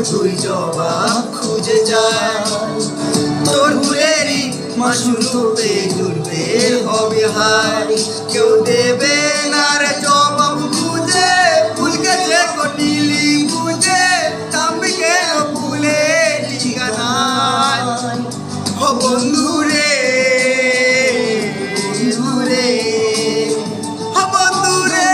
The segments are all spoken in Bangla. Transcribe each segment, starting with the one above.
শুধুই জবাব খুঁজে যায়। তোর ভুলেরই মাসুল তোতে জুড়বে হবে হাই, কেউ দেবে না রে জবাব খুঁজে। ভুল গেছে কটিলি বুঝে, থামবি কেন ভুলে ঠিকানায়। ও বন্ধু রে, বন্ধু রে, ও বন্ধু রে।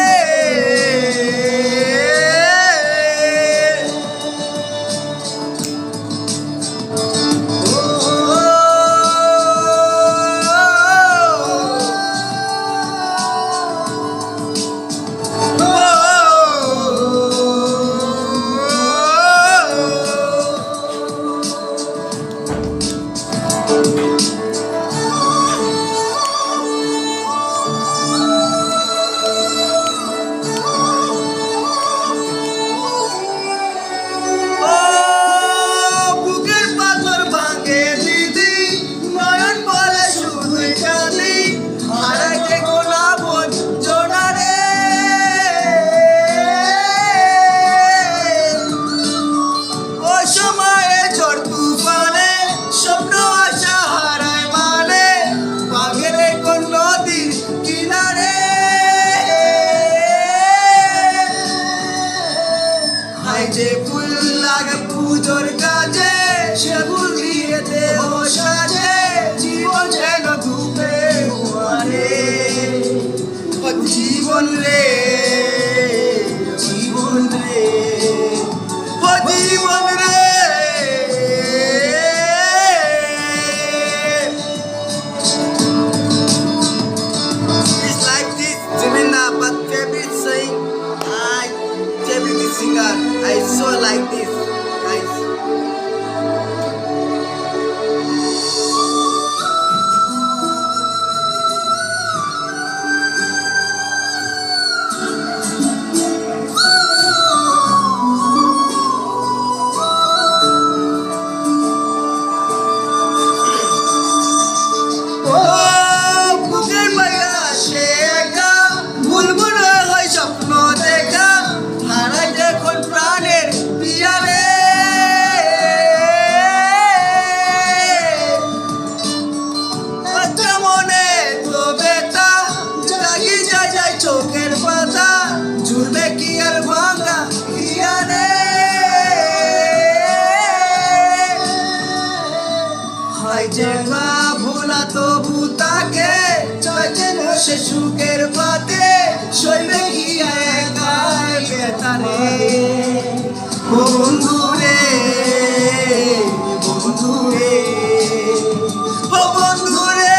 যে ফুল লাগে পুজোর কাজে, সে ফুল দিয়ে দেহ সাজে, জীবন যেন ধুপে ধোঁয়ারে। জীবন রে, জীবন রে, ও জীবন রে। It's like this, Jimena, but favorite saying, favorite singer, I so like this, guys. চোখের পাতা জুড়বে কি আর ভাঙা হিয়ারে। হয় যে মা ভোলা তবু তাকে চাইছেন সে সুখের পাতে, সইবে কি একা বেতারে। ও বন্ধু রে, বন্ধু রে, ও বন্ধু রে।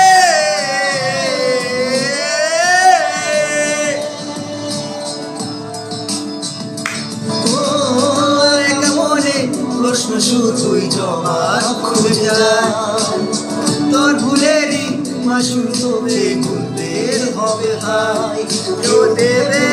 প্রশ্ন শুধুই জবাব খুঁজে যায়। তোর ভুলেরই মাসুল তোকে গুনতে হবে হাই, কেউ দেবে